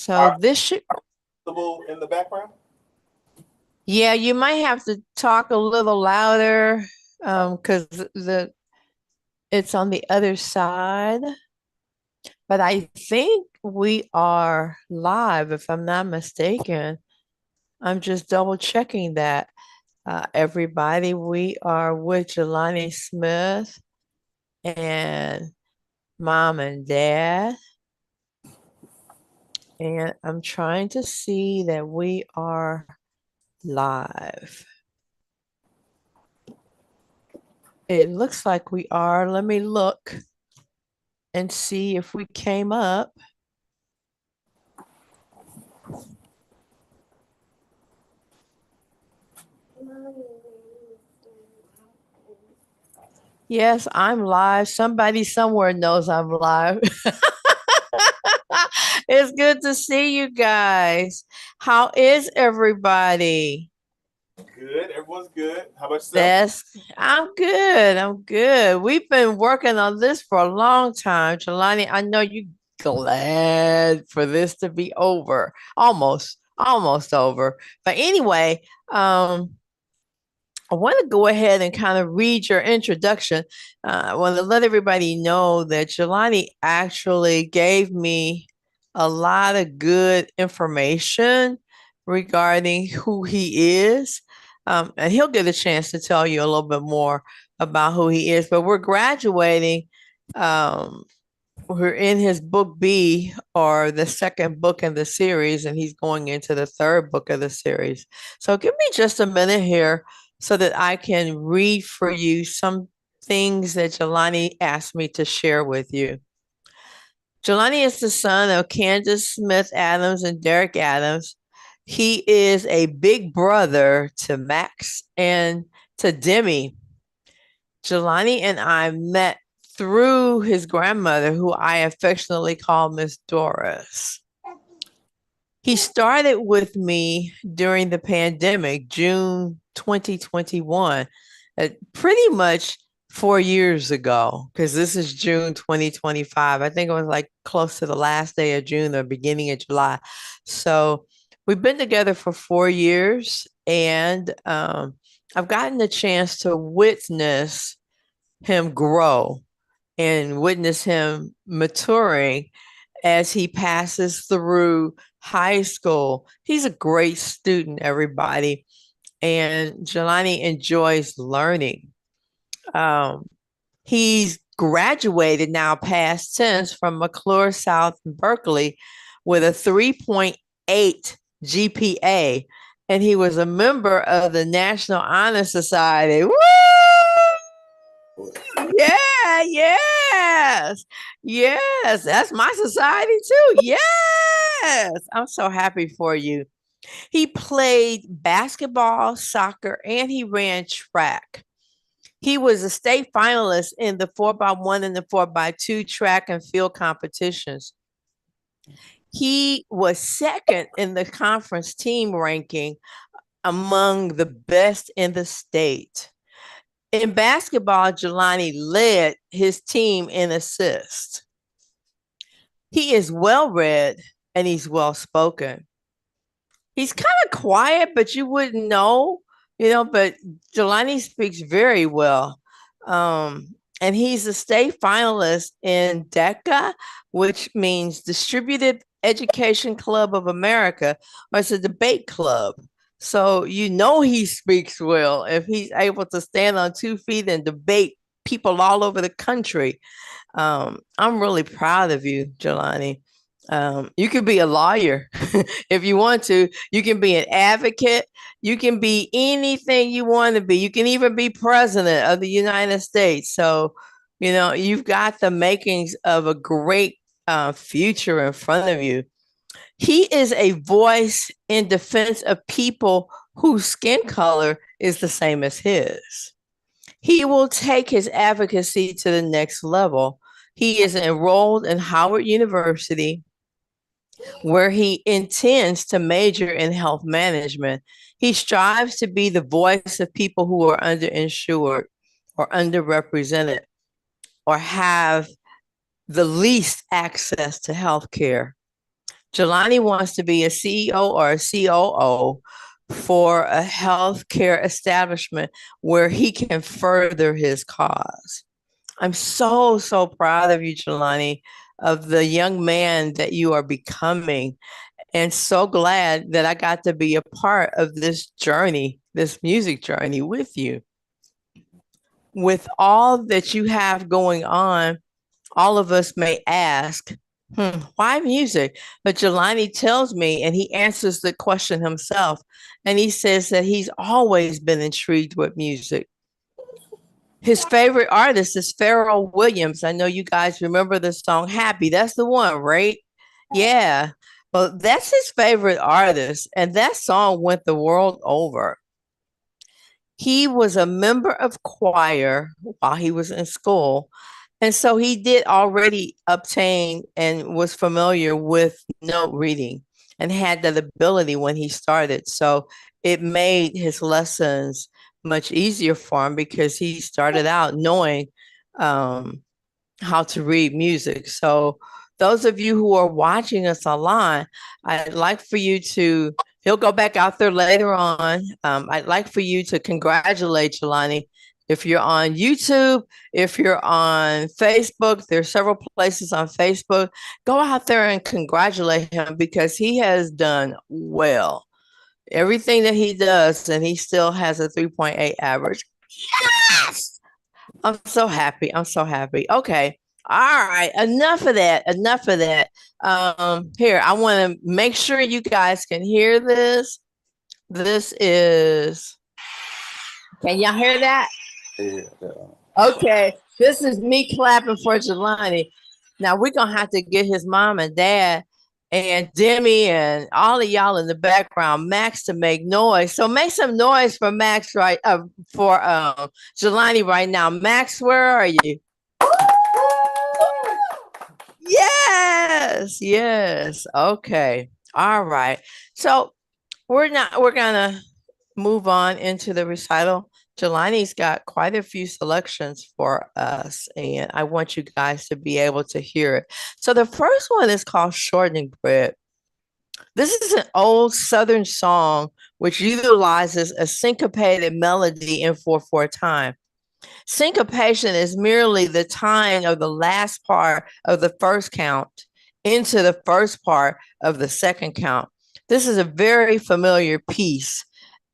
So this should, in the background? yeah, you might have to talk a little louder because it's on the other side. But I think we are live, if I'm not mistaken. I'm just double checking that. Everybody, we are with Jelani Smith and mom and dad. And I'm trying to see that we are live. It looks like we are. Let me look and see if we came up. Yes, I'm live. Somebody somewhere knows I'm live. It's good to see you guys. How is everybody? Good. Everyone's good. How about yourself? I'm good. I'm good. We've been working on this for a long time. Jelani, I know you glad for this to be over. Almost over. But anyway, I want to go ahead and kind of read your introduction. I want to let everybody know that Jelani actually gave me a lot of good information regarding who he is. And he'll get a chance to tell you a little bit more about who he is. But we're graduating. Um, we're in his book B, or the second book in the series, and he's going into the third book of the series. So give me just a minute here so that I can read for you some things that Jelani asked me to share with you. Jelani is the son of Candias Smith Adams and Derek Adams. He is a big brother to Max and to Demi. Jelani and I met through his grandmother, who I affectionately call Miss Doris. He started with me during the pandemic, June 2021, pretty much 4 years ago, because this is June 2025. I think it was like close to the last day of June or beginning of July. So we've been together for 4 years, and I've gotten the chance to witness him grow and witness him maturing as he passes through high school. He's a great student, everybody, and Jelani enjoys learning. He's graduated now past tense from McClure South in Berkeley with a 3.8 GPA, and he was a member of the National Honor Society. Woo! Yeah, yes, that's my society too. Yes, I'm so happy for you. He played basketball, soccer, and he ran track. He was a state finalist in the 4x1 and the 4x2 track and field competitions. He was second in the conference team ranking among the best in the state. In basketball, Jelani led his team in assists. He is well read and he's well spoken. He's kind of quiet, but you wouldn't know, but Jelani speaks very well. And he's a state finalist in DECA, which means Distributive Education Club of America, or it's a debate club. So he speaks well if he's able to stand on 2 feet and debate people all over the country. I'm really proud of you, Jelani. You can be a lawyer if you want to. You can be an advocate. You can be anything you want to be. You can even be president of the United States. So, you've got the makings of a great future in front of you. He is a voice in defense of people whose skin color is the same as his. He will take his advocacy to the next level. He is enrolled in Howard University, where he intends to major in health management. He strives to be the voice of people who are underinsured or underrepresented or have the least access to health care. Jelani wants to be a CEO or a COO for a healthcare establishment where he can further his cause. I'm so, so proud of you, Jelani, of the young man that you are becoming, and so glad that I got to be a part of this journey, this music journey with you. With all that you have going on, all of us may ask, why music? But Jelani tells me, and he answers the question himself, and he says that he's always been intrigued with music. His favorite artist is Pharrell Williams. I know you guys remember the song Happy. That's the one, right? Yeah. Well, that's his favorite artist. And that song went the world over. He was a member of choir while he was in school. And so he did already obtain and was familiar with note reading and had that ability when he started. So it made his lessons much easier for him because he started out knowing how to read music. So those of you who are watching us online, I'd like for you to, he'll go back out there later on. I'd like for you to congratulate Jelani. If you're on YouTube, if you're on Facebook, there's several places on Facebook. Go out there and congratulate him because he has done well. Everything that he does, and he still has a 3.8 average. Yes! I'm so happy. I'm so happy. Okay. All right. Enough of that. Enough of that. Here, I want to make sure you guys can hear this. This is, can y'all hear that? Yeah. Okay. This is me clapping for Jelani. Now we're going to have to get his mom and dad and Demi and all of y'all in the background, Max, to make noise. So make some noise for Max, right? For Jelani right now. Max, where are you? Yes, yes. Okay. All right. So we're gonna move on into the recital. Jelani's got quite a few selections for us, and I want you guys to be able to hear it. So the first one is called Shortening Bread. This is an old Southern song which utilizes a syncopated melody in 4/4 time. Syncopation is merely the tying of the last part of the first count into the first part of the second count. This is a very familiar piece,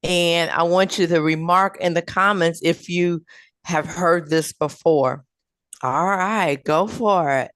and I want you to remark in the comments if you have heard this before. All right, go for it.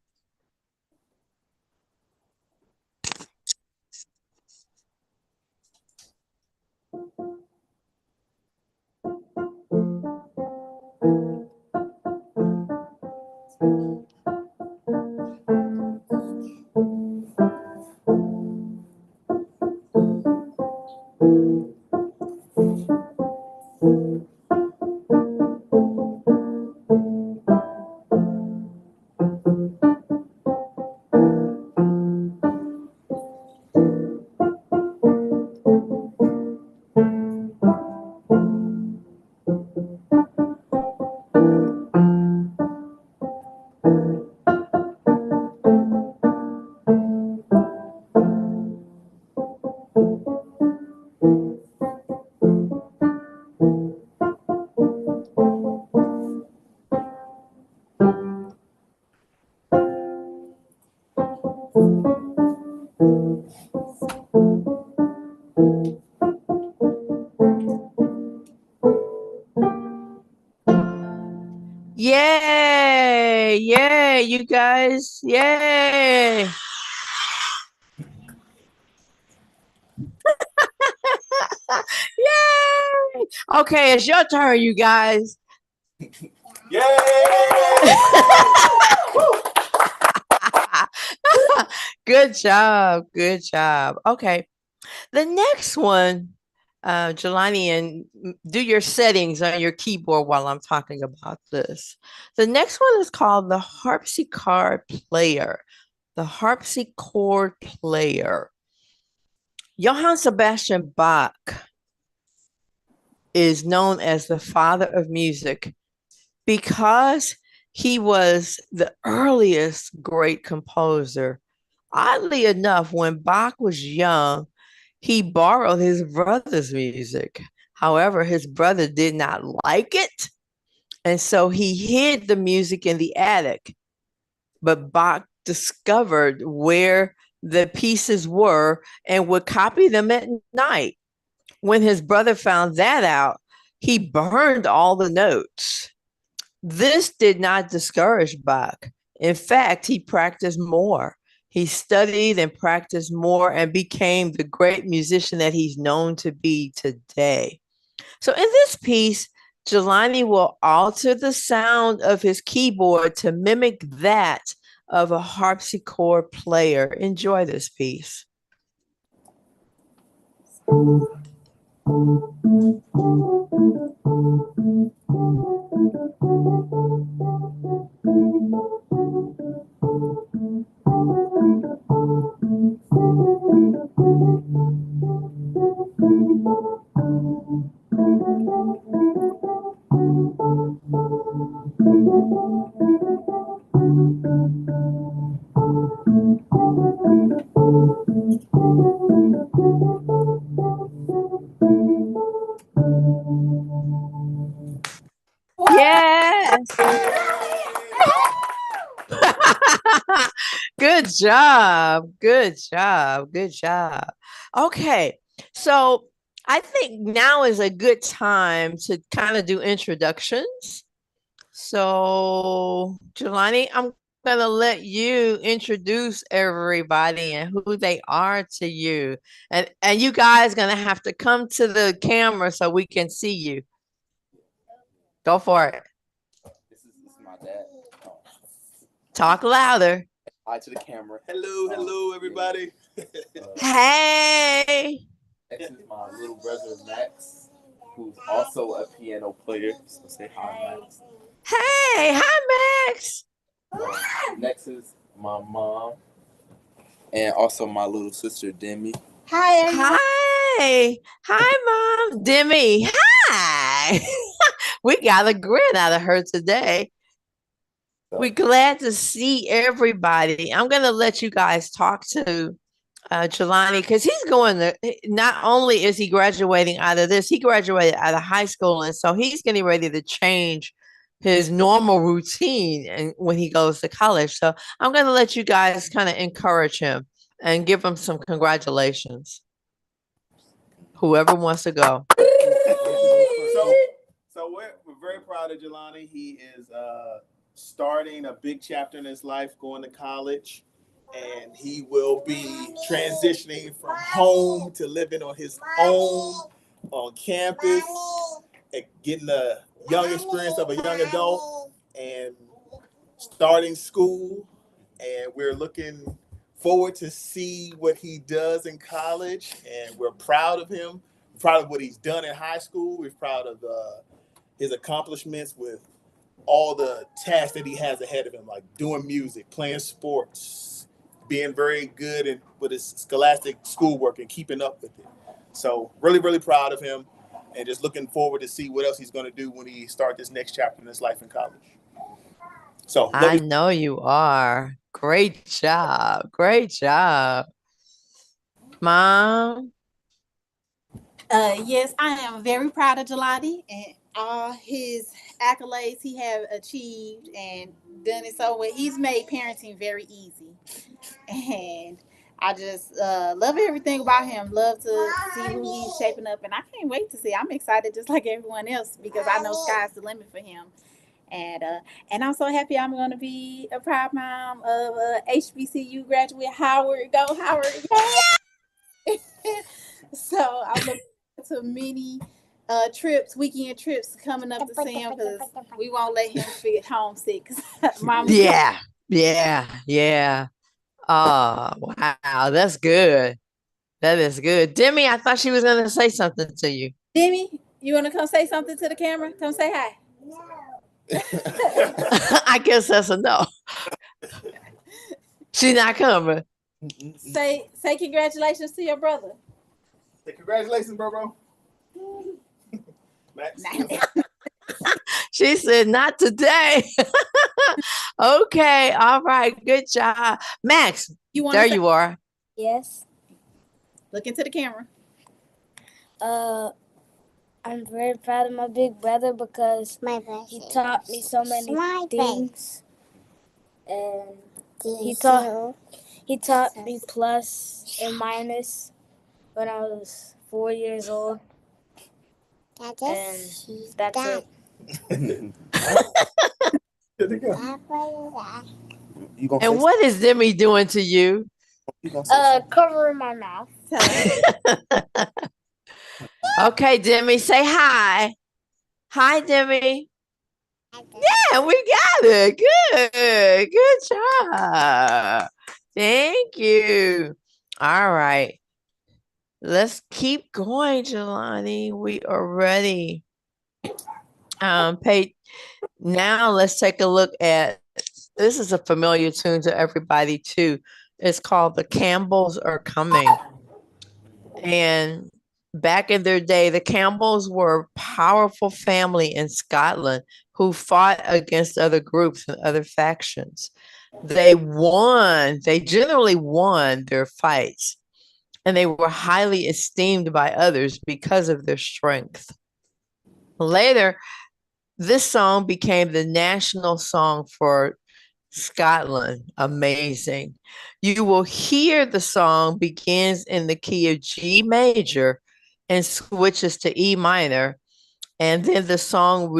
Yay! Yay, you guys! Yay! Yay! Okay, it's your turn, you guys. Yay! Good job. Good job. Okay. The next one, Jelani, and do your settings on your keyboard while I'm talking about this. The next one is called the harpsichord player. The harpsichord player. Johann Sebastian Bach is known as the father of music because he was the earliest great composer. Oddly enough, when Bach was young, he borrowed his brother's music. However, his brother did not like it, and so he hid the music in the attic. But Bach discovered where the pieces were and would copy them at night. When his brother found that out, he burned all the notes. This did not discourage Bach. In fact, he practiced more. He studied and practiced more and became the great musician that he's known to be today. So, in this piece, Jelani will alter the sound of his keyboard to mimic that of a harpsichord player. Enjoy this piece. Yes. Good job. Good job. Good job. Okay. So I think now is a good time to kind of do introductions. So, Jelani, I'm going to let you introduce everybody and who they are to you. And you guys going to have to come to the camera so we can see you. Go for it. This is my dad. Talk louder. Eye to the camera. Hello, everybody. Hey. This is my little brother Max, who's also a piano player. So say hi, Max. Hey, hi, Max. Next is my mom, and also my little sister Demi. Hi, everyone. Hi. Hi, Mom. Demi. Hi. We got a grin out of her today. We're glad to see everybody. I'm going to let you guys talk to Jelani because he's going to, not only is he graduating out of this, he graduated out of high school. And so he's getting ready to change his normal routine and when he goes to college. So I'm going to let you guys kind of encourage him and give him some congratulations. Whoever wants to go. So we're very proud of Jelani. He is starting a big chapter in his life, going to college, and he will be transitioning from home to living on his own on campus, and getting the young experience of a young adult and starting school. And we're looking forward to see what he does in college, and we're proud of him. We're proud of what he's done in high school. We're proud of his accomplishments with all the tasks that he has ahead of him, like doing music, playing sports, being very good with his scholastic schoolwork and keeping up with it. So really, really proud of him, and just looking forward to see what else he's going to do when he starts this next chapter in his life in college. So I know you are. Great job. Great job. Mom? Yes, I am very proud of Jelani and all his accolades he have achieved and done it so well. He's made parenting very easy. And I just love everything about him. Love to see who he's shaping up. And I can't wait to see. I'm excited just like everyone else because I know sky's the limit for him. And I'm so happy I'm going to be a proud mom of HBCU graduate Howard. Go Howard! Yay! So I'm looking to many weekend trips coming up to see him because we won't let him get homesick. Yeah. Oh, wow. That's good. That is good. Demi, I thought she was going to say something to you. Demi, you want to come say something to the camera? Come say hi. No. I guess that's a no. She's not coming. Say congratulations to your brother. Say congratulations, bro. Max. She said, not today. Okay. All right. Good job. Max, You want there to say, you are. Yes. look into the camera. I'm very proud of my big brother because he taught me so many things, and he taught me plus and minus when I was 4 years old, and that's it. There they go. You gonna And say what is Demi doing to you? you gonna say Covering my mouth. Okay, Demi, say hi. Hi, Demi. Yeah, we got it. Good. Good job. Thank you. All right. Let's keep going, Jelani. We are ready. Now let's take a look at this is a familiar tune to everybody too. It's called The Campbells Are Coming. And back in their day, the Campbells were a powerful family in Scotland who fought against other groups and other factions. They generally won their fights, and they were highly esteemed by others because of their strength. Later, this song became the national song for Scotland. Amazing. You will hear the song begins in the key of G major and switches to E minor, and then the song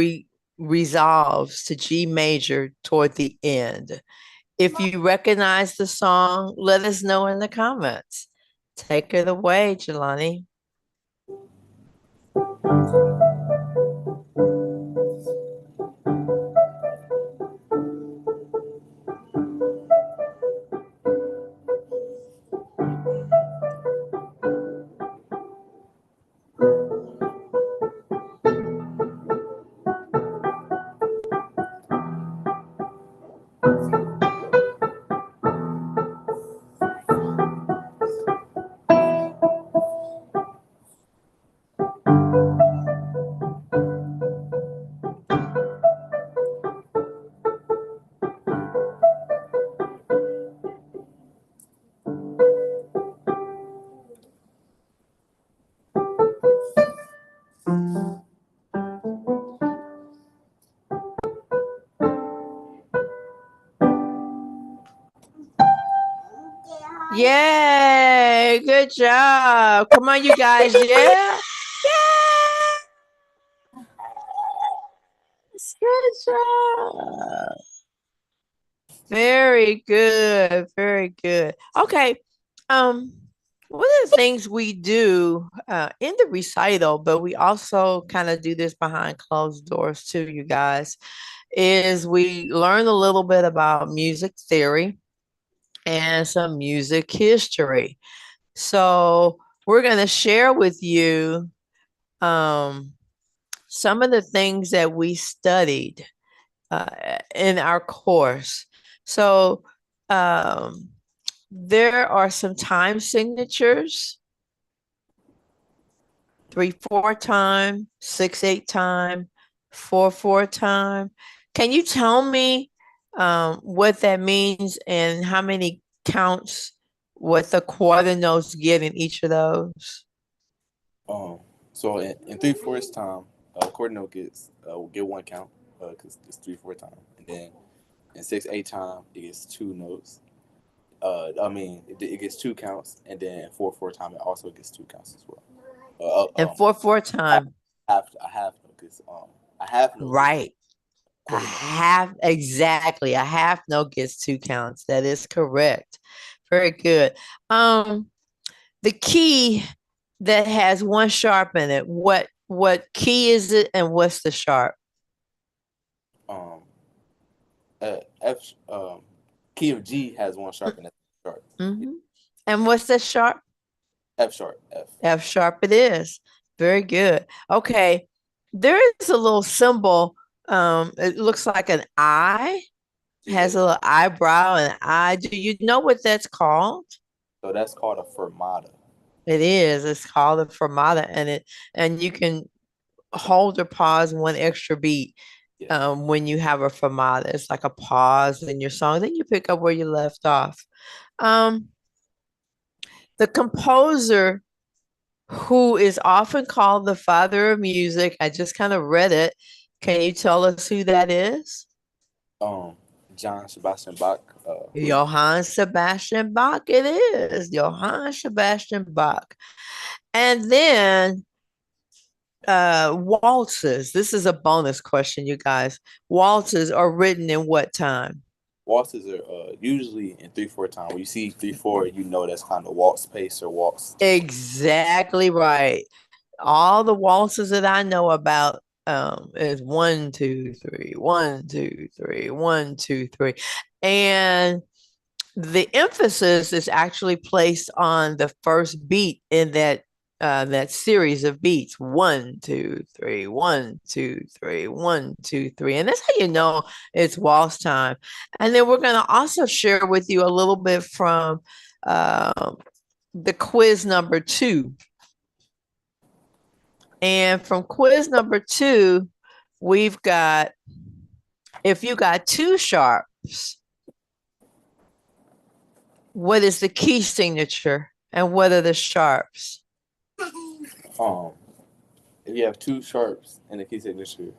resolves to G major toward the end. If you recognize the song, let us know in the comments. Take it away, Jelani. Yay! Good job. Come on, you guys. Yeah. Yes. Good job. Very good. Very good. Okay. One of the things we do in the recital, but we also kind of do this behind closed doors too, you guys, is we learn a little bit about music theory and some music history. So we're going to share with you some of the things that we studied in our course. So there are some time signatures, 3/4 time, 6/8 time, 4/4 time. Can you tell me what that means and how many counts, what the quarter notes get in each of those? So in 3/4 time, quarter note will get 1 count because it's 3/4 time, and then in 6/8 time it gets 2 notes. It gets 2 counts, and then in 4/4 time it also gets 2 counts as well. And 4/4 time, a half note gets a half note. right? Exactly. A half note gets 2 counts. That is correct. Very good. The key that has 1 sharp in it, what key is it and what's the sharp? F key of G has 1 sharp in it. Sharp. Mm-hmm. And what's the sharp? F sharp. F sharp it is. Very good. Okay. There is a little symbol. It looks like an eye. Has a little eyebrow and eye. Do you know what that's called? So that's called a fermata. It is. It's called a fermata, and you can hold or pause 1 extra beat. Yes. when you have a fermata. It's like a pause in your song. Then you pick up where you left off. Um, the composer who is often called the father of music. I just kind of read it. Can you tell us who that is? Um, John Sebastian Bach. Who? Johann Sebastian Bach, it is. Johann Sebastian Bach. And then waltzes. This is a bonus question, you guys. Waltzes are written in what time? Waltzes are usually in 3/4 time. When you see 3/4, you know that's kind of waltz pace or waltz. Exactly right. All the waltzes that I know about is 1, 2, 3, 1, 2, 3, 1, 2, 3. And the emphasis is actually placed on the first beat in that series of beats. 1, 2, 3, 1, 2, 3, 1, 2, 3. And that's how you know it's waltz time. And then we're going to also share with you a little bit from the quiz number 2. And from quiz number 2, we've got, if you got 2 sharps, what is the key signature and what are the sharps? If you have 2 sharps in the key signature,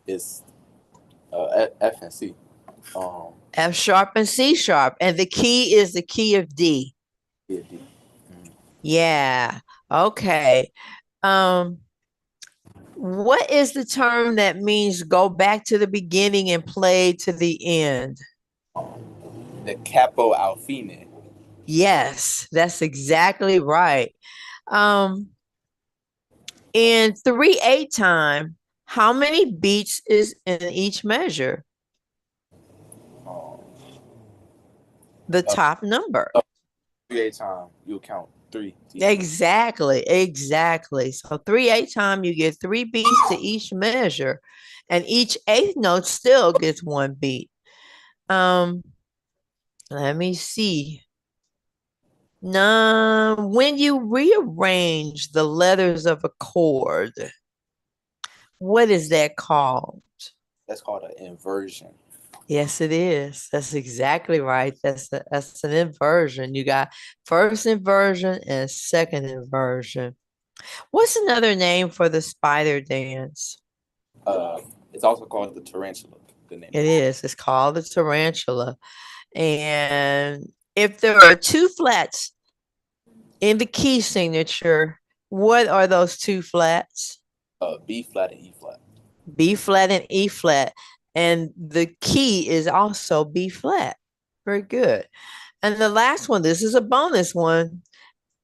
it's F and C. F sharp and C sharp, and the key is the key of D. Yeah, D. Yeah. Okay. What is the term that means go back to the beginning and play to the end? The capo al fine. Yes, that's exactly right. In 3/8 time, how many beats is in each measure? The top number. 3/8 time, you'll count 3. Exactly. So 3/8 time, you get 3 beats to each measure, and each eighth note still gets 1 beat. Let me see. Now, when you rearrange the letters of a chord, what is that called? That's called an inversion. Yes, it is. That's exactly right. That's an inversion. You got first inversion and second inversion. What's another name for the spider dance? It's also called the tarantula. The name. It is. It's called the tarantula. And if there are 2 flats in the key signature, what are those 2 flats? B flat and E flat. B flat and E flat. And the key is also B flat. Very good. And the last one, this is a bonus one.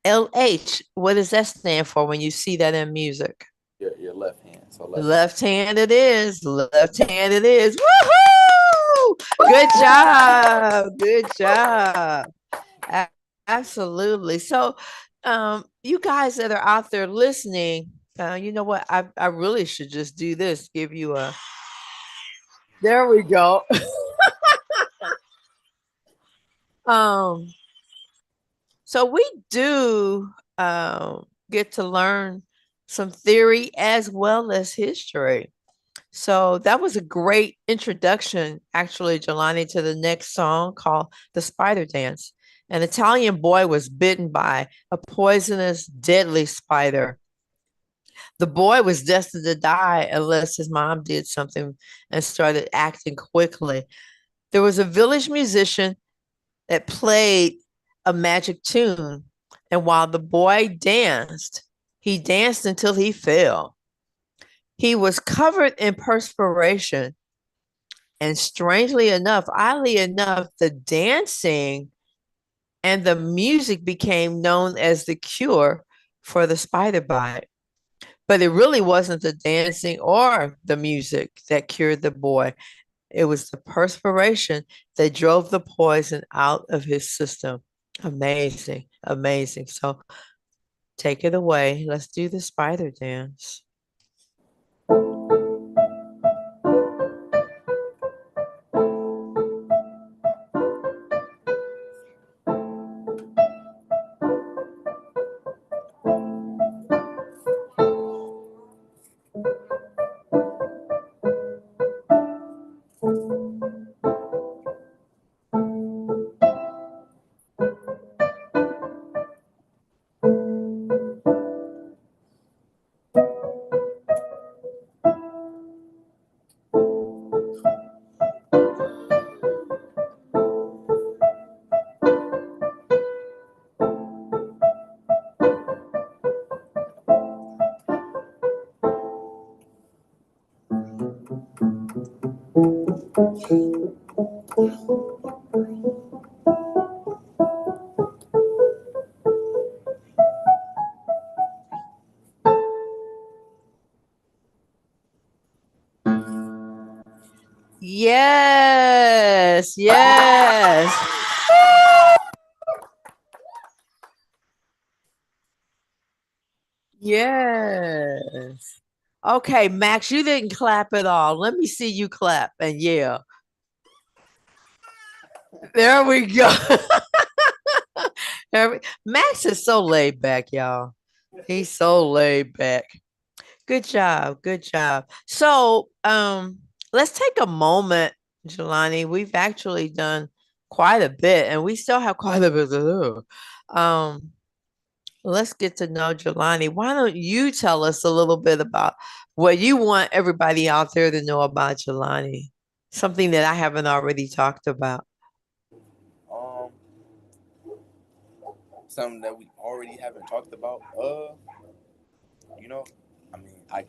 LH, what does that stand for when you see that in music? Your left hand. So Left hand it is. Left hand it is. Woohoo! Good job. Good job. Absolutely. So, you guys that are out there listening, you know what? I really should just do this. Give you a. There we go. So we do get to learn some theory as well as history. So that was a great introduction, actually, Jelani, to the next song called The Spider Dance. An Italian boy was bitten by a poisonous, deadly spider. The boy was destined to die unless his mom did something and started acting quickly. There was a village musician that played a magic tune, and while the boy danced, he danced until he fell. He was covered in perspiration. And strangely enough, oddly enough, the dancing and the music became known as the cure for the spider bite. But it really wasn't the dancing or the music that cured the boy. It was the perspiration that drove the poison out of his system. Amazing, amazing. So take it away. Let's do the spider dance. Yes, yes. Yes. Okay, Max, you didn't clap at all. Let me see you clap and yeah. There we go. Max is so laid back, y'all. He's so laid back. Good job. Good job. So, let's take a moment, Jelani. We've actually done quite a bit and we still have quite a bit to do. Let's get to know Jelani. Why don't you tell us a little bit about what you want everybody out there to know about Jelani? Something that I haven't already talked about. Um, Something that we already haven't talked about. You know, I mean, I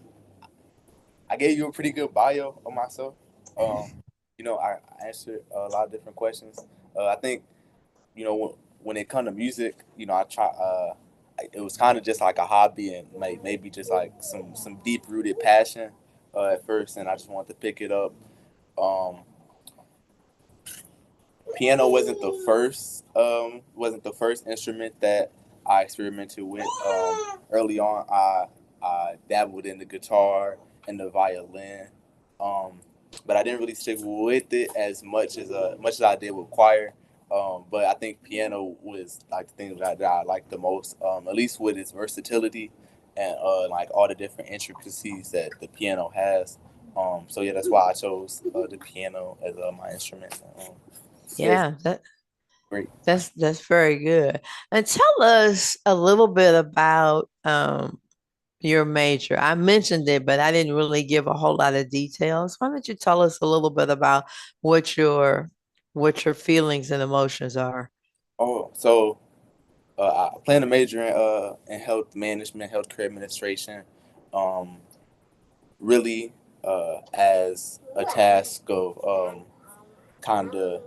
gave you a pretty good bio of myself. I answered a lot of different questions. I think, when it comes to music, I try. It was kind of just like a hobby and maybe just like some deep rooted passion at first, and I just wanted to pick it up. Um, Piano wasn't the first instrument that I experimented with. Early on, I dabbled in the guitar and the violin, um, but I didn't really stick with it as much as I did with choir. But I think piano was like the thing that I liked the most, at least with its versatility and like all the different intricacies that the piano has. So yeah, that's why I chose the piano as my instrument. It's Yeah, great. that's very good. And tell us a little bit about your major. I mentioned it, but I didn't really give a whole lot of details. Why don't you tell us a little bit about what your what your feelings and emotions are? Oh, so I plan to major in health management, healthcare administration. Um, Really, as a task of kind of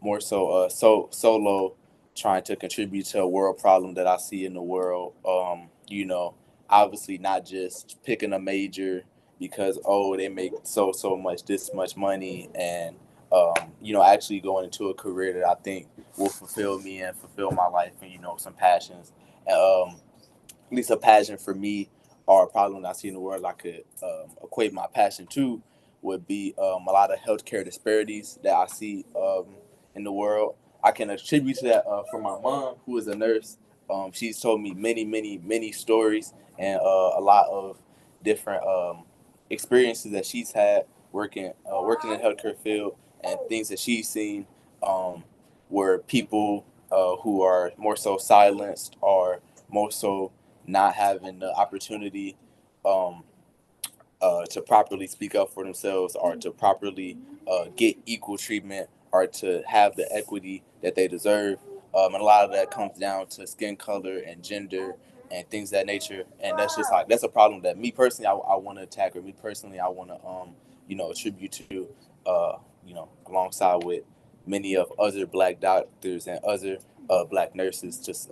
more solo trying to contribute to a world problem that I see in the world. Obviously not just picking a major because they make so much this much money and actually going into a career that I think will fulfill me and fulfill my life and some passions. At least a passion for me or a problem that I see in the world I could equate my passion to would be a lot of healthcare disparities that I see in the world. I can attribute to that from my mom, who is a nurse. She's told me many, many, many stories and a lot of different experiences that she's had working in the healthcare field and things that she's seen where people who are more so silenced or more so not having the opportunity um, to properly speak up for themselves or to properly get equal treatment or to have the equity that they deserve. And a lot of that comes down to skin color and gender and things of that nature. And that's just like, that's a problem that me personally, I want to attack, or me personally, I want to, attribute to, alongside with many of other black doctors and other black nurses, just,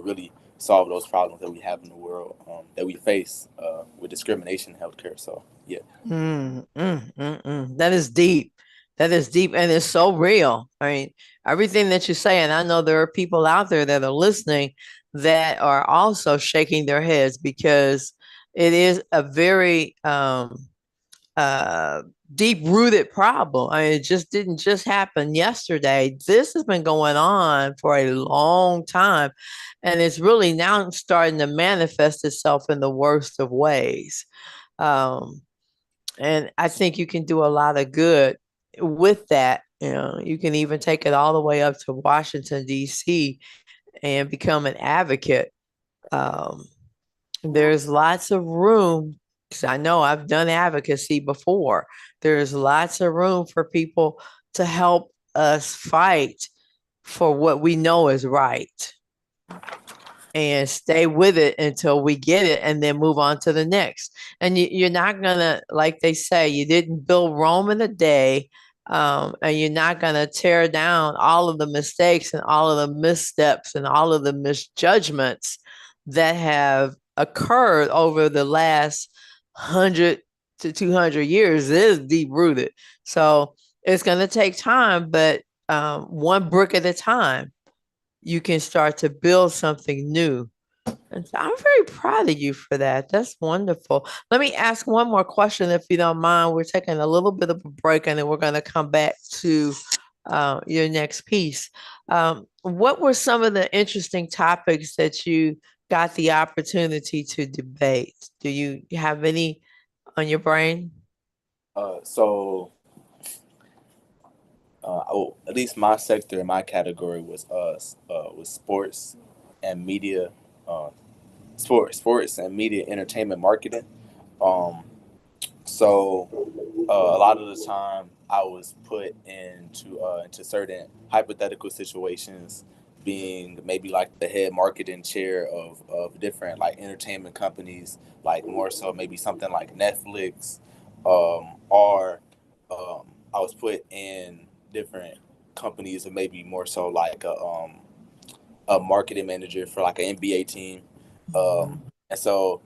really solve those problems that we have in the world that we face with discrimination in healthcare. So yeah. That is deep. That is deep and it's so real. I mean, everything that you say, and I know there are people out there that are listening that are also shaking their heads because it is a very uh deep rooted problem. I mean, it just didn't just happen yesterday. This has been going on for a long time, and it's really now starting to manifest itself in the worst of ways. Um, and I think you can do a lot of good with that. You know, you can even take it all the way up to Washington, D.C., and become an advocate. Um, there's lots of room because I know I've done advocacy before. There's lots of room for people to help us fight for what we know is right and stay with it until we get it and then move on to the next. And you're not going to, like they say, you didn't build Rome in a day. and you're not going to tear down all of the mistakes and all of the missteps and all of the misjudgments that have occurred over the last 100 to 200 years. It is deep rooted. So it's going to take time, but one brick at a time, you can start to build something new. And so I'm very proud of you for that. That's wonderful. Let me ask one more question, if you don't mind. We're taking a little bit of a break, and then we're going to come back to your next piece. What were some of the interesting topics that you got the opportunity to debate? Do you have any on your brain? At least my sector, my category was sports and media, sports and media entertainment marketing. So a lot of the time I was put into certain hypothetical situations, being maybe like the head marketing chair of different like entertainment companies, like more so maybe something like Netflix, or I was put in different companies, or maybe more so like a marketing manager for like an NBA team, and so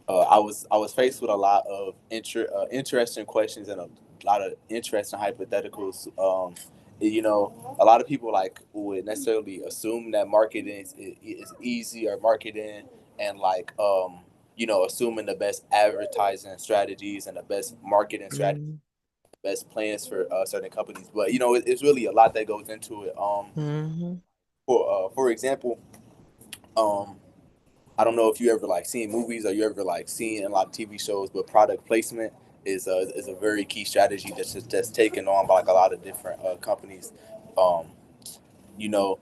I was faced with a lot of interesting questions and a lot of interesting hypotheticals. A lot of people like would necessarily assume that marketing is easy, or marketing and like assuming the best advertising strategies and the best marketing strategies, best plans for certain companies. But it's really a lot that goes into it. For example, I don't know if you ever like seen movies, or you ever like seen a lot of TV shows, but product placement is a very key strategy that's taken on by like a lot of different companies. Um, you know,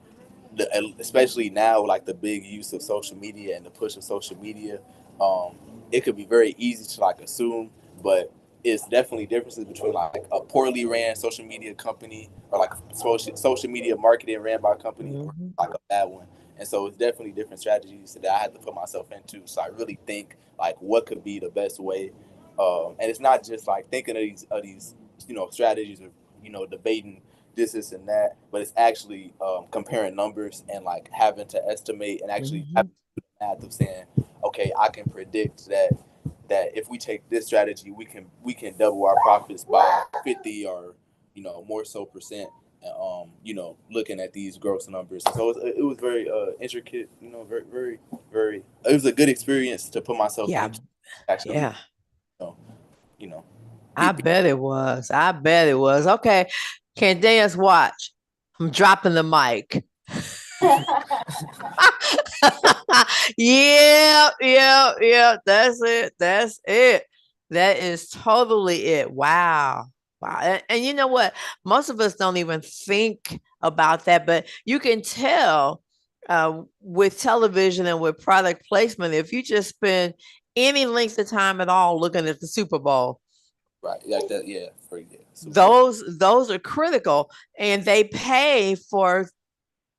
especially now, like the big use of social media and the push of social media, it could be very easy to like assume, but it's definitely differences between like a poorly ran social media company, or like social media marketing ran by a company, or like a bad one. And so it's definitely different strategies that I had to put myself into. So I really think like what could be the best way, and it's not just like thinking of these strategies, or debating this and that, but it's actually comparing numbers and like having to estimate and actually having to do the math of saying, okay, I can predict that if we take this strategy, we can double our profits by 50 or more so percent. Looking at these gross numbers, so it was very intricate. Very, very, very. It was a good experience to put myself into. Actually, I bet it was. I bet it was. Okay, Candias, watch. I'm dropping the mic. Yeah. That's it. That's it. That is totally it. Wow. And you know what? Most of us don't even think about that, but you can tell with television and with product placement, if you just spend any length of time at all looking at the Super Bowl. Right. Like that. Yeah. Those are critical, and they pay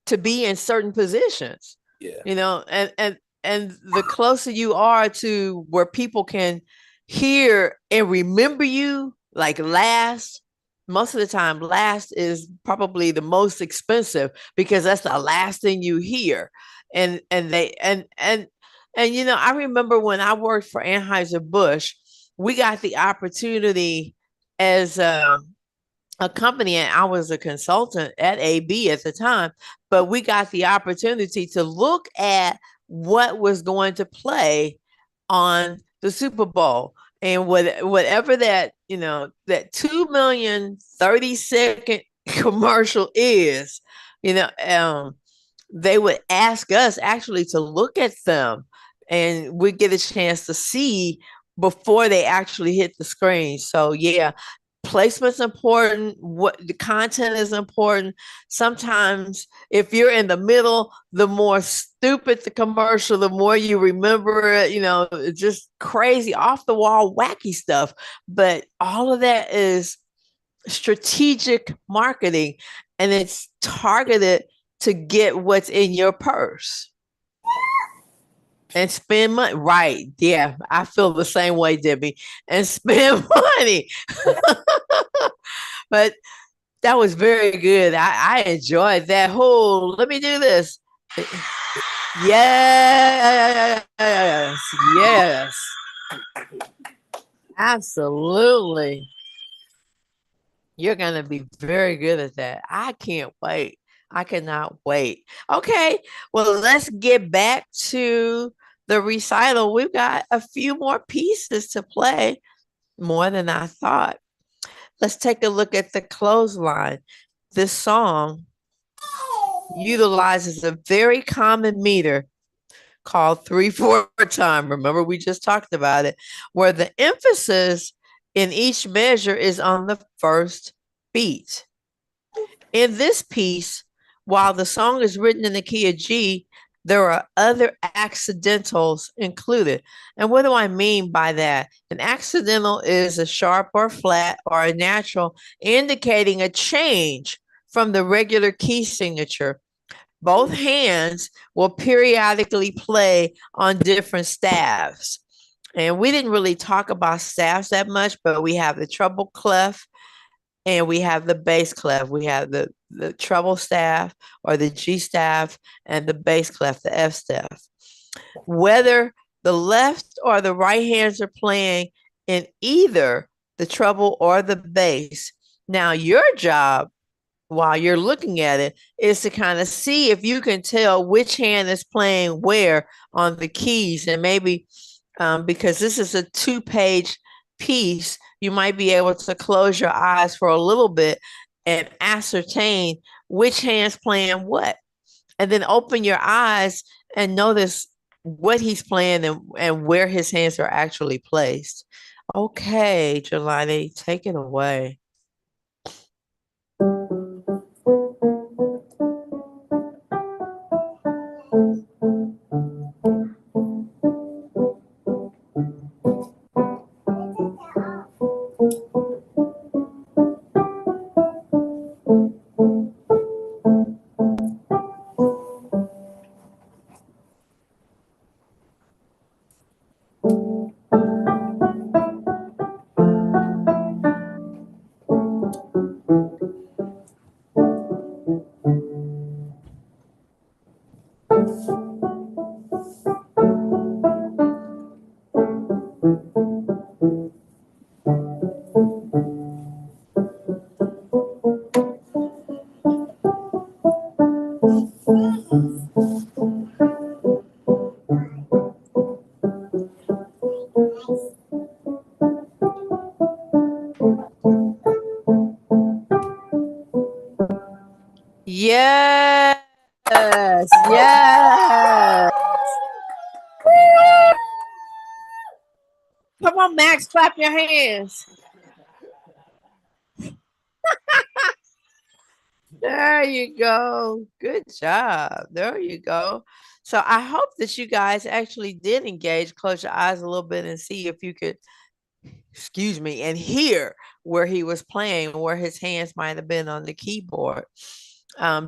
to be in certain positions. Yeah. And the closer you are to where people can hear and remember you, like most of the time, last is probably the most expensive, because that's the last thing you hear. And I remember when I worked for Anheuser-Busch, we got the opportunity as a company, and I was a consultant at AB at the time, but we got the opportunity to look at what was going to play on the Super Bowl, and whatever that 2 million 30-second commercial is, they would ask us actually to look at them, and we get a chance to see before they actually hit the screen. So yeah, placement's important. What the content is important. Sometimes if you're in the middle, the more stupid the commercial, the more you remember it. Just crazy, off the wall, wacky stuff. But all of that is strategic marketing, and it's targeted to get what's in your purse and spend money. Right. Yeah. I feel the same way, Debbie. And spend money. But that was very good. I enjoyed that whole, let me do this. Yes, yes, absolutely. You're going to be very good at that. I can't wait. I cannot wait. Okay, well, let's get back to the recital. We've got a few more pieces to play, more than I thought. Let's take a look at the clothesline. This song utilizes a very common meter called 3/4 time. Remember, we just talked about it, where the emphasis in each measure is on the first beat. In this piece, while the song is written in the key of G, there are other accidentals included. And what do I mean by that? An accidental is a sharp or flat or a natural, indicating a change from the regular key signature. Both hands will periodically play on different staffs. And we didn't really talk about staffs that much, but we have the treble clef and we have the bass clef. We have the treble staff or the G staff and the bass clef, the F staff. Whether the left or the right hands are playing in either the treble or the bass. Now, your job while you're looking at it is to kind of see if you can tell which hand is playing where on the keys. And maybe because this is a 2-page piece, you might be able to close your eyes for a little bit and ascertain which hand's playing what. And then open your eyes and notice what he's playing and where his hands are actually placed. Okay, Jelani, take it away. Yes, yes. Come on, Max, clap your hands. There you go. Good job. There you go. So I hope that you guys actually did engage, close your eyes a little bit and see if you could, excuse me, and hear where he was playing, where his hands might have been on the keyboard.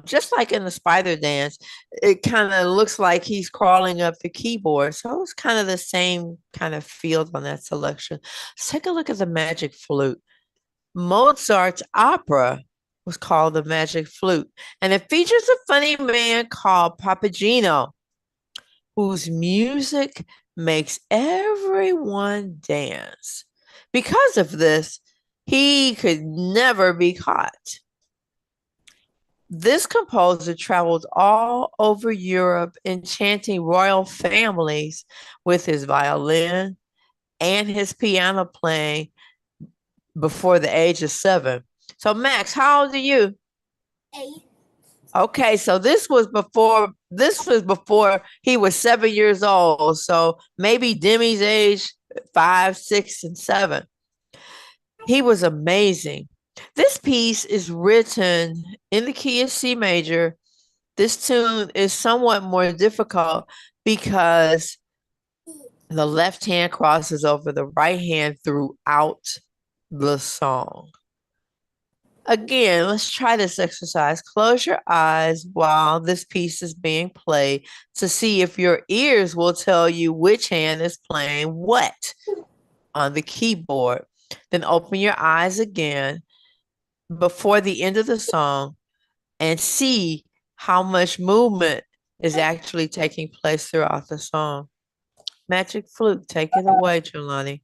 Just like in the spider dance, it kind of looks like he's crawling up the keyboard. So it's kind of the same kind of field on that selection. Let's take a look at the magic flute. Mozart's opera was called The Magic Flute, and it features a funny man called Papageno, whose music makes everyone dance. Because of this, he could never be caught. This composer traveled all over Europe enchanting royal families with his violin and his piano playing before the age of 7. So Max, how old are you? 8. Okay, so this was before he was 7 years old. So maybe Demi's age 5, 6, and 7. He was amazing. This piece is written in the key of C major. This tune is somewhat more difficult because the left hand crosses over the right hand throughout the song. Again, let's try this exercise. Close your eyes while this piece is being played to see if your ears will tell you which hand is playing what on the keyboard. Then open your eyes again before the end of the song and see how much movement is actually taking place throughout the song. Magic Flute, take it away, Jelani.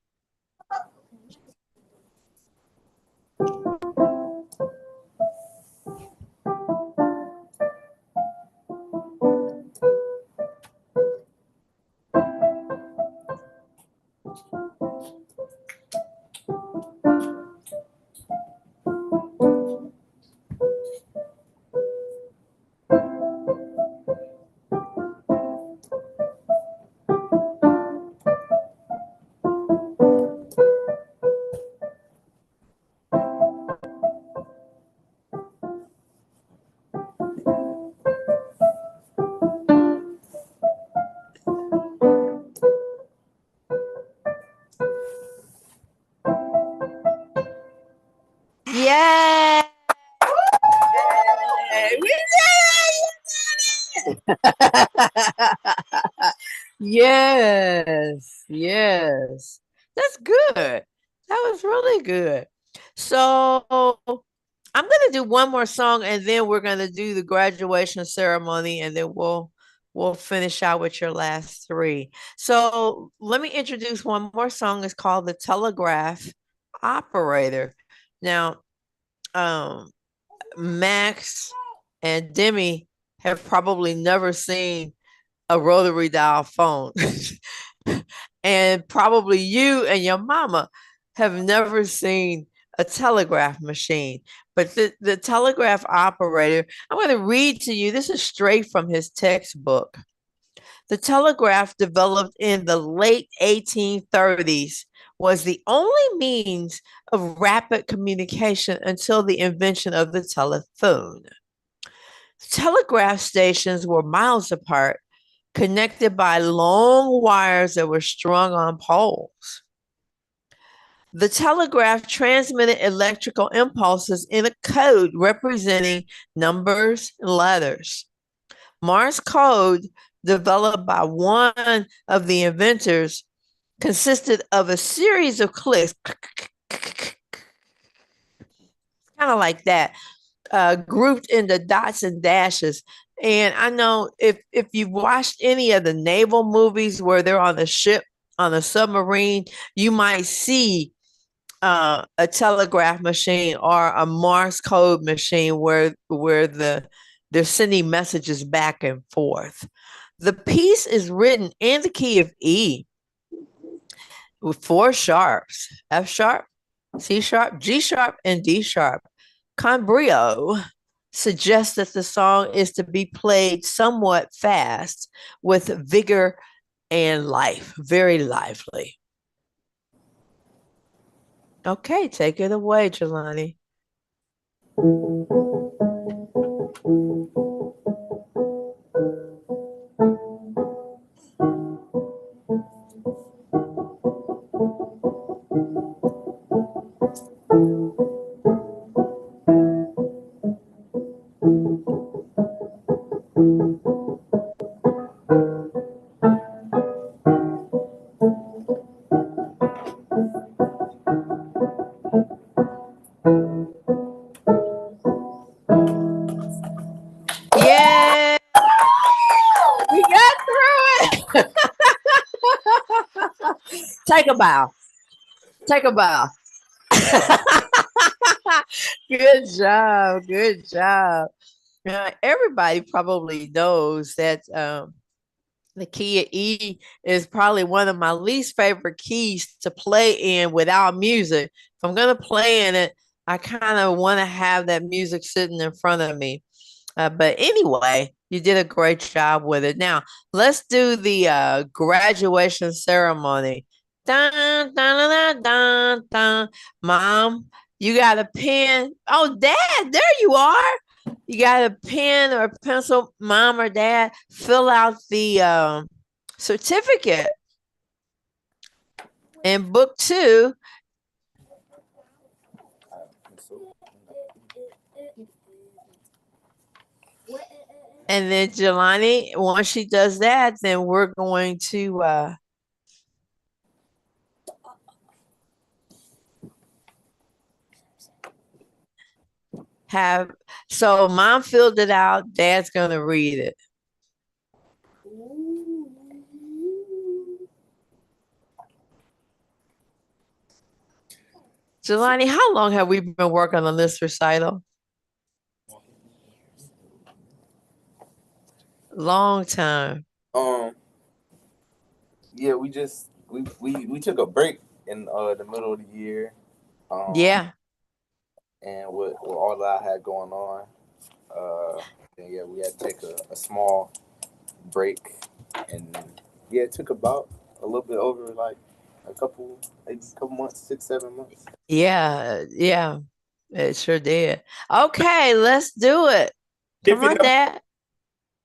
Yay! We did it! Yes, yes. That's good. That was really good. So I'm gonna do one more song and then we're gonna do the graduation ceremony and then we'll finish out with your last three. So let me introduce one more song. It's called The Telegraph Operator. Now, Max and Demi have probably never seen a rotary dial phone. And probably you and your mama have never seen a telegraph machine. But the telegraph operator, I'm going to read to you. This is straight from his textbook. The telegraph, developed in the late 1830s, was the only means of rapid communication until the invention of the telephone. Telegraph stations were miles apart, connected by long wires that were strung on poles. The telegraph transmitted electrical impulses in a code representing numbers and letters. Morse code, developed by one of the inventors, consisted of a series of clicks, kind of like that, grouped into dots and dashes. And I know if you've watched any of the naval movies where they're on the ship, on a submarine, you might see a telegraph machine or a Morse code machine where they're sending messages back and forth. The piece is written in the key of E with four sharps: F sharp, C sharp, G sharp, and D sharp. Cambrio suggests that the song is to be played somewhat fast with vigor and life, very lively. Okay, take it away, Jelani. Yeah, we got through it. Take a bow. Take a bow. Good job. Good job. Everybody probably knows that the key of E is probably one of my least favorite keys to play in without music. If I'm going to play in it, I kind of want to have that music sitting in front of me. But anyway, you did a great job with it. Now, let's do the graduation ceremony. Dun, dun, dun, dun, dun. Mom, you got a pen? Oh, Dad, there you are. You got a pen or a pencil, Mom or Dad? Fill out the certificate. In book 2, and then Jelani, once she does that, then we're going to have. So mom filled it out. Dad's going to read it. Jelani, how long have we been working on this recital? Long time. Yeah, we took a break in the middle of the year. Yeah. And with all that I had going on, and yeah, we had to take a small break, and yeah, it took about a little bit over like a couple months, 6-7 months. Yeah, yeah, it sure did. Okay, let's do it. Come on, Dad.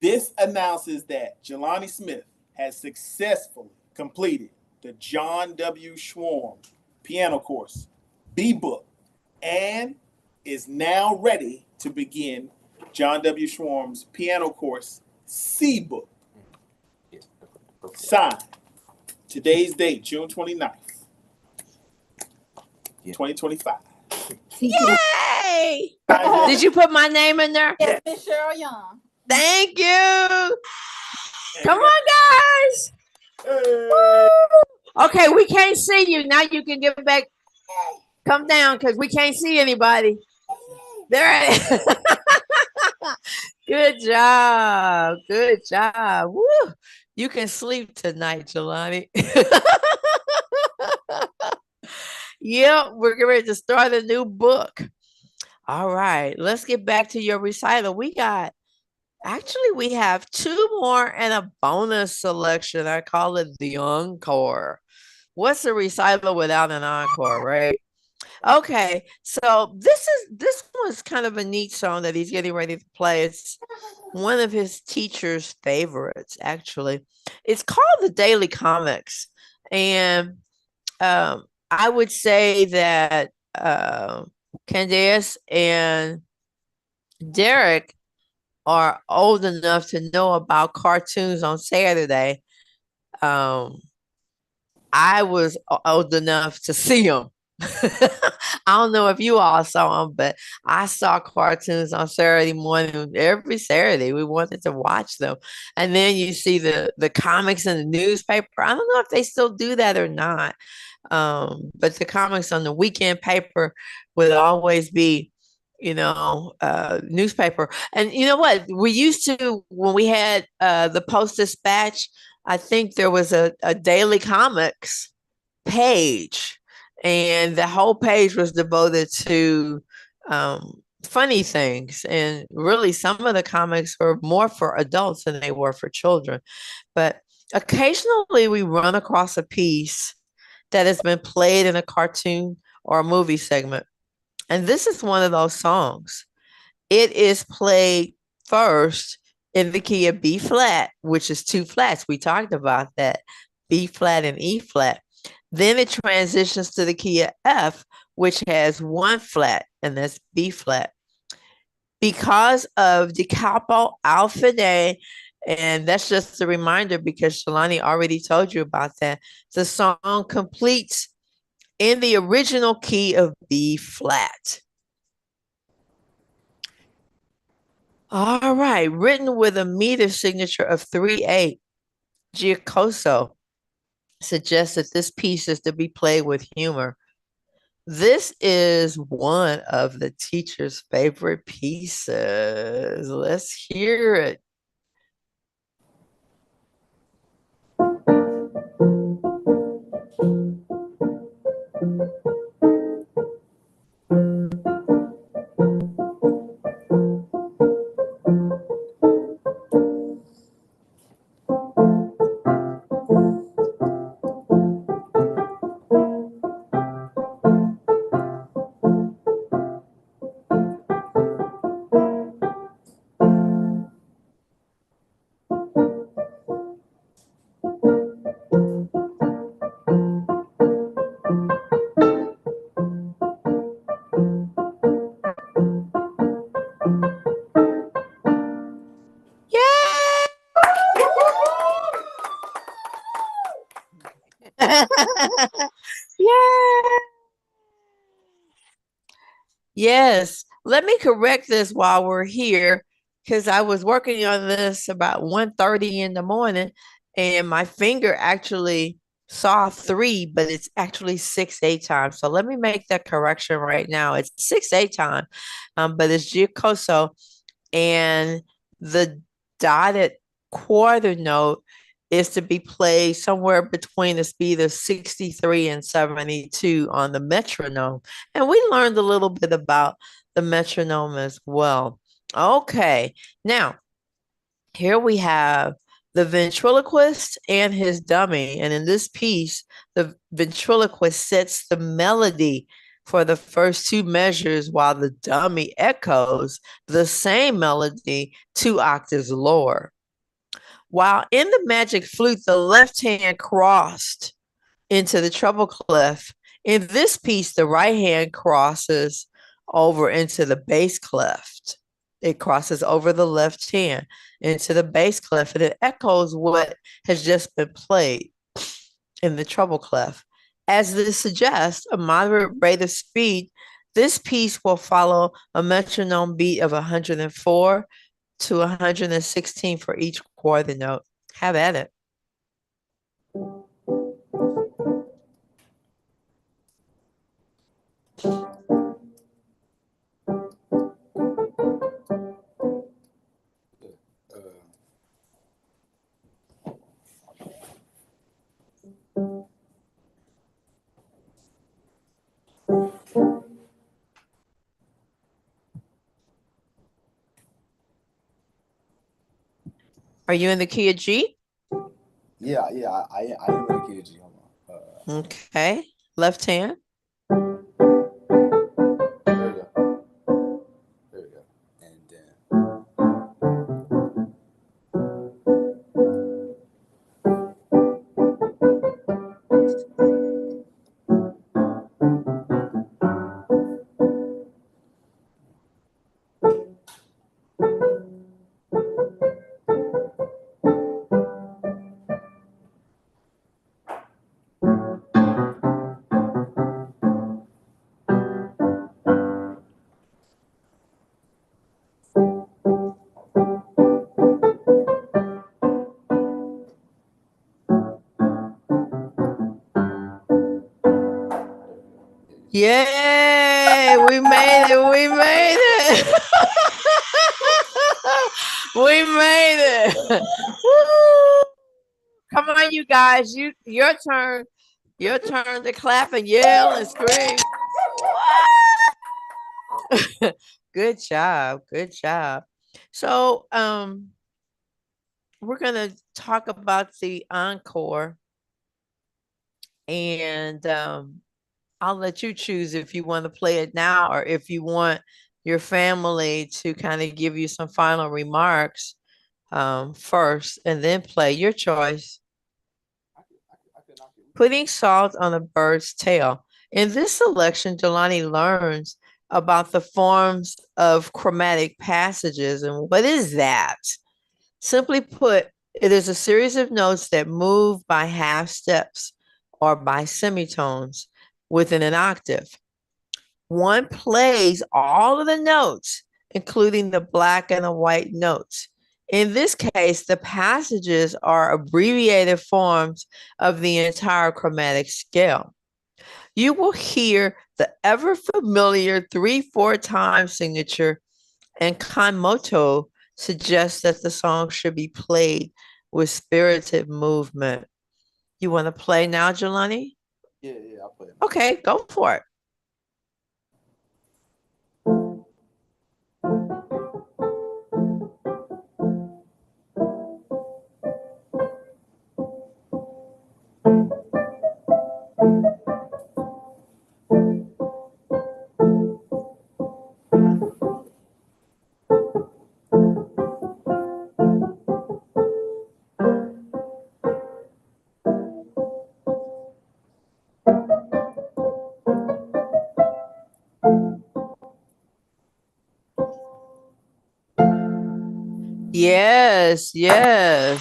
This announces that Jelani Smith has successfully completed the John W. Schwarm piano course, B book, and is now ready to begin John W. Schwarm's piano course, C book. Signed. Today's date, June 29th, 2025. Yay! Did you put my name in there? Yes, Miss Cheryl Young. Thank you. Come on, guys. Hey. Okay, we can't see you. Now you can give it back. Come down because we can't see anybody. There it is. Good job. Good job. Woo. You can sleep tonight, Jelani. Yep, we're getting ready to start a new book. All right, let's get back to your recital. We have 2 more and a bonus selection. I call it the encore. What's a recital without an encore, right? Okay, so this was kind of a neat song that he's getting ready to play. It's one of his teacher's favorites, actually. It's called the Daily Comics, and I would say that Candias and Derek are old enough to know about cartoons on Saturday. I was old enough to see them. I don't know if you all saw them, but I saw cartoons on Saturday morning. Every Saturday, we wanted to watch them. And then you see the comics in the newspaper. I don't know if they still do that or not. But the comics on the weekend paper would always be, newspaper. And you know what? We used to, when we had the Post-Dispatch, I think there was a daily comics page, and the whole page was devoted to funny things. And really, some of the comics were more for adults than they were for children. But occasionally, we run across a piece that has been played in a cartoon or a movie segment. And this is one of those songs. It is played first in the key of B flat, which is 2 flats. We talked about that, B flat and E flat. Then it transitions to the key of F, which has 1 flat, and that's B flat. Because of the capo al fine, and that's just a reminder because Jelani already told you about that, the song completes in the original key of B flat. All right, written with a meter signature of 3/8, Giacoso suggests that this piece is to be played with humor. This is one of the teacher's favorite pieces. Let's hear it. Yeah. Yes. let me correct this while we're here, because I was working on this about 1:30 in the morning, and my finger actually saw 3, but it's actually 6/8 time. So let me make that correction right now. It's 6/8 time, but it's giacoso, and the dotted quarter note is to be played somewhere between the speed of 63 and 72 on the metronome. And we learned a little bit about the metronome as well. Okay, now here we have the ventriloquist and his dummy. And in this piece, the ventriloquist sets the melody for the first 2 measures while the dummy echoes the same melody 2 octaves lower. While in the magic flute, the left hand crossed into the treble clef. In this piece, the right hand crosses over into the bass clef. It crosses over the left hand into the bass clef, and it echoes what has just been played in the treble clef. As this suggests, a moderate rate of speed, this piece will follow a metronome beat of 104 to 116 for each quarter note. Have at it. Are you in the key of G? Yeah, I am in the key of G. Hold on. Okay. Left hand. There we go. There we go. And then. Yay! We made it. We made it. We made it. Woo! Come on, you guys. Your turn. Your turn to clap and yell and scream. Good job. Good job. So we're gonna talk about the encore. And I'll let you choose if you want to play it now or if you want your family to kind of give you some final remarks first and then play. Your choice. Putting salt on a bird's tail. In this selection, Jelani learns about the forms of chromatic passages. And what is that? Simply put, it is a series of notes that move by half steps or by semitones within an octave. One plays all of the notes, including the black and the white notes. In this case, the passages are abbreviated forms of the entire chromatic scale. You will hear the ever familiar 3/4 time signature, and con moto suggests that the song should be played with spirited movement. You want to play now, Jelani? Yeah, I'll play it. Okay, go for it. Yes, yes.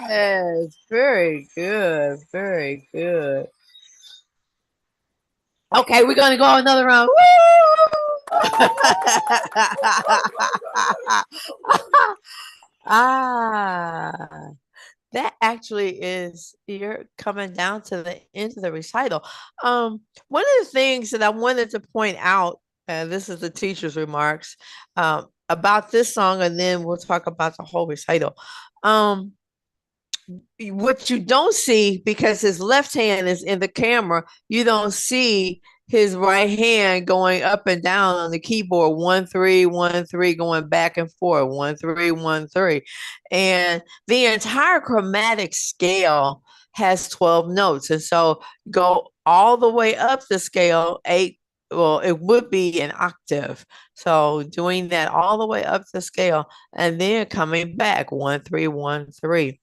Yes, was very good. Very good. Okay, we're gonna go another round. Ah, that actually is, you're coming down to the end of the recital. One of the things that I wanted to point out, and this is the teacher's remarks, about this song, and then we'll talk about the whole recital. What you don't see, because his left hand is in the camera, you don't see his right hand going up and down on the keyboard, 1 3 1 3, going back and forth, 1 3 1 3, and the entire chromatic scale has 12 notes, and so go all the way up the scale, eight. Well, it would be an octave. So doing that all the way up the scale, and then coming back, 1 3 1 3.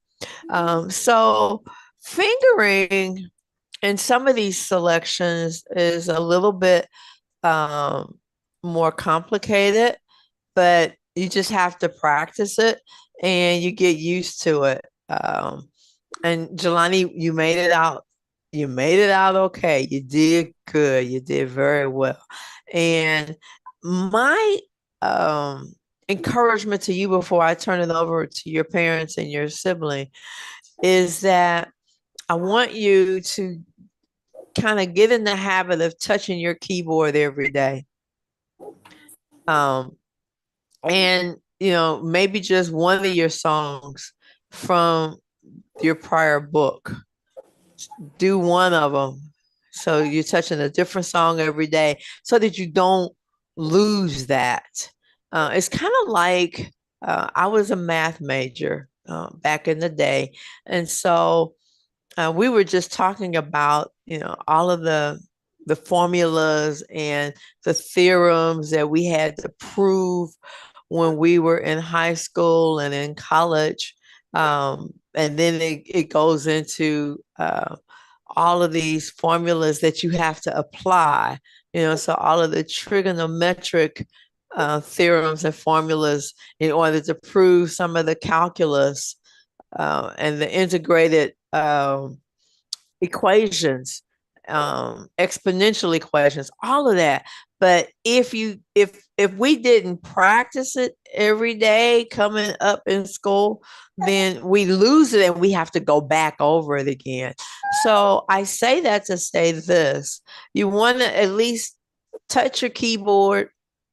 So fingering in some of these selections is a little bit more complicated, but you just have to practice it and you get used to it. And Jelani, you made it out. You made it out okay. You did good. You did very well. And my encouragement to you before I turn it over to your parents and your sibling is that I want you to kind of get in the habit of touching your keyboard every day. And, maybe just one of your songs from your prior book, do one of them. So you're touching a different song every day so that you don't lose that. It's kind of like I was a math major back in the day. And so we were just talking about, all of the formulas and the theorems that we had to prove when we were in high school and in college. And then it goes into all of these formulas that you have to apply, so all of the trigonometric theorems and formulas in order to prove some of the calculus and the integrated equations, exponential equations, all of that. But if we didn't practice it every day coming up in school, then we lose it and we have to go back over it again. So I say that to say this: you want to at least touch your keyboard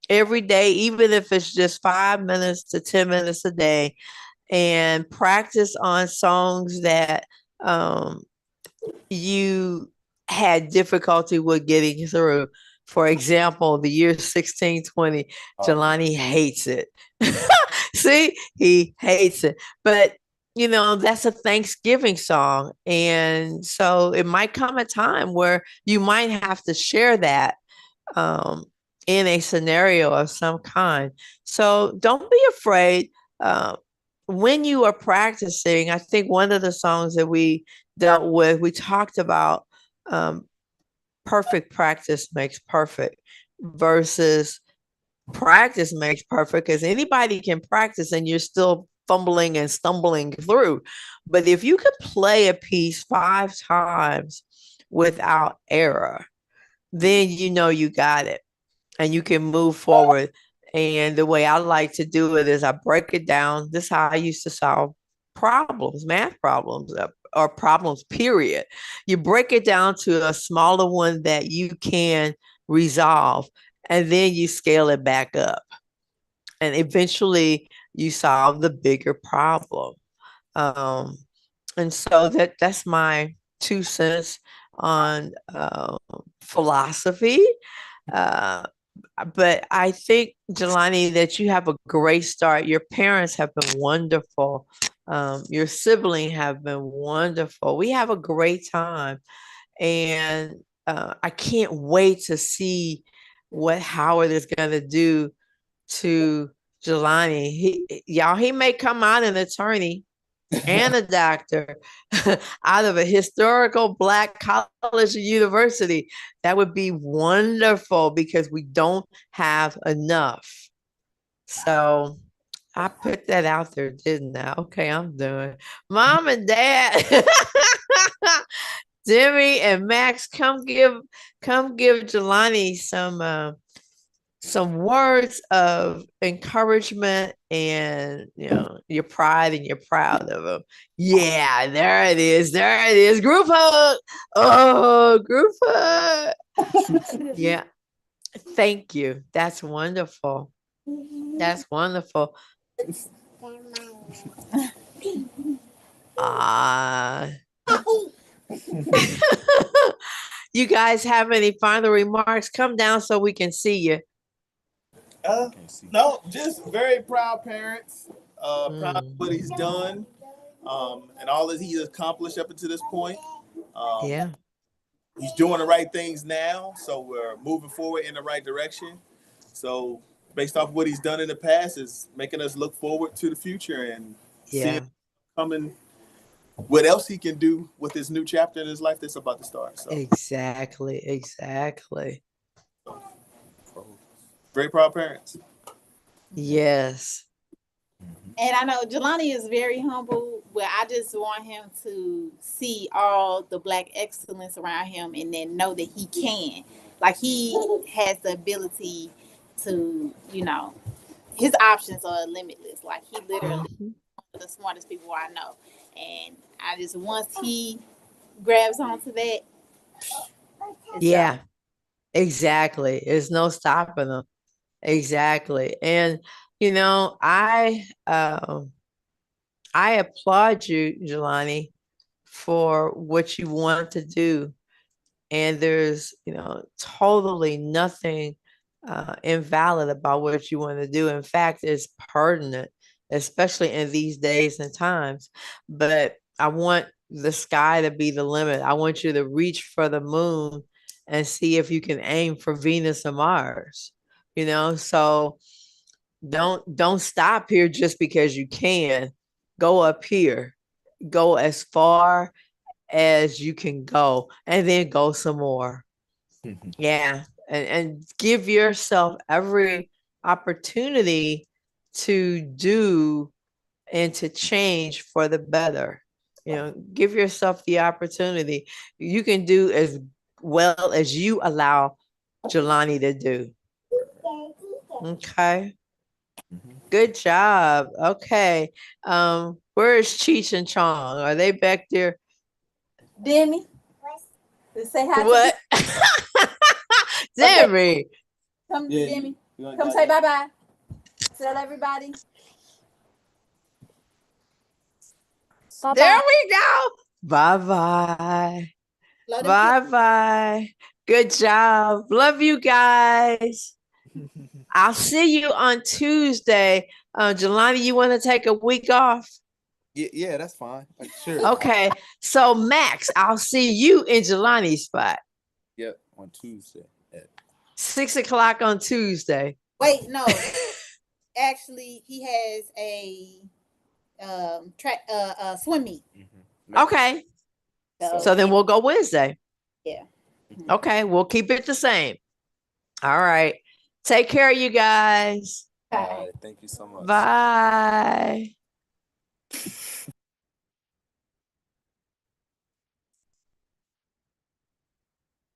every day, even if it's just 5 minutes to 10 minutes a day, and practice on songs that you had difficulty with getting through. For example, the year 1620, Jelani hates it. See, he hates it. But, that's a Thanksgiving song. And so it might come a time where you might have to share that in a scenario of some kind. So don't be afraid. When you are practicing, I think one of the songs that we dealt with, we talked about perfect practice makes perfect versus practice makes perfect, because anybody can practice and you're still fumbling and stumbling through. But if you could play a piece 5 times without error, then you got it and you can move forward. And the way I like to do it is I break it down. This is how I used to solve problems, math problems, or problems, period. You break it down to a smaller one that you can resolve, and then you scale it back up. And eventually you solve the bigger problem. And so that's my 2 cents on philosophy. But I think, Jelani, that you have a great start. Your parents have been wonderful. Your sibling have been wonderful. We have a great time. And I can't wait to see what Howard is going to do to Jelani. He may come out an attorney and a doctor out of a historical Black college or university. That would be wonderful because we don't have enough. So I put that out there, didn't I? Okay, I'm doing. Mom and Dad, Demi and Max, come give Jelani some words of encouragement, and your pride, and you're proud of him. Yeah, there it is. There it is. Group hug. Oh, group hug. Yeah. Thank you. That's wonderful. That's wonderful. You guys have any final remarks? Come down so we can see you. No, just very proud parents. Proud of what he's done, and all that he's accomplished up until this point. Yeah. He's doing the right things now, so we're moving forward in the right direction. So based off what he's done in the past is making us look forward to the future and seeing coming what else he can do with this new chapter in his life that's about to start. So. Exactly. Very proud parents. Yes. And I know Jelani is very humble, but I just want him to see all the Black excellence around him and then know that he can. Like, he has the ability to, his options are limitless. Like, he literally is one of the smartest people I know. And I just, once he grabs onto that. Yeah, exactly. There's no stopping him. Exactly. And, I applaud you, Jelani, for what you want to do. And there's, totally nothing invalid about what you want to do. In fact, it's pertinent, especially in these days and times. But I want the sky to be the limit. I want you to reach for the moon and see if you can aim for Venus or Mars. So don't stop here just because you can. Go up here. Go as far as you can go, and then go some more. Yeah. And give yourself every opportunity to do and to change for the better. Give yourself the opportunity. You can do as well as you allow Jelani to do. Okay. Good job. Okay. Where is Cheech and Chong? Are they back there? Demi, say hi. What? Demi. Come, Demi. Come say bye-bye. Tell everybody. Bye-bye. There we go. Bye-bye. Bye-bye. Good job. Love you guys. I'll see you on Tuesday. Jelani, you want to take a week off? Yeah, that's fine. Sure. Okay. So, Max, I'll see you in Jelani's spot. Yep, on Tuesday at 6:00 on Tuesday. Wait, no. Actually, he has a swim meet. Okay. So then we'll go Wednesday. Yeah. Okay, we'll keep it the same. All right. Take care, you guys. Bye. Thank you so much. Bye.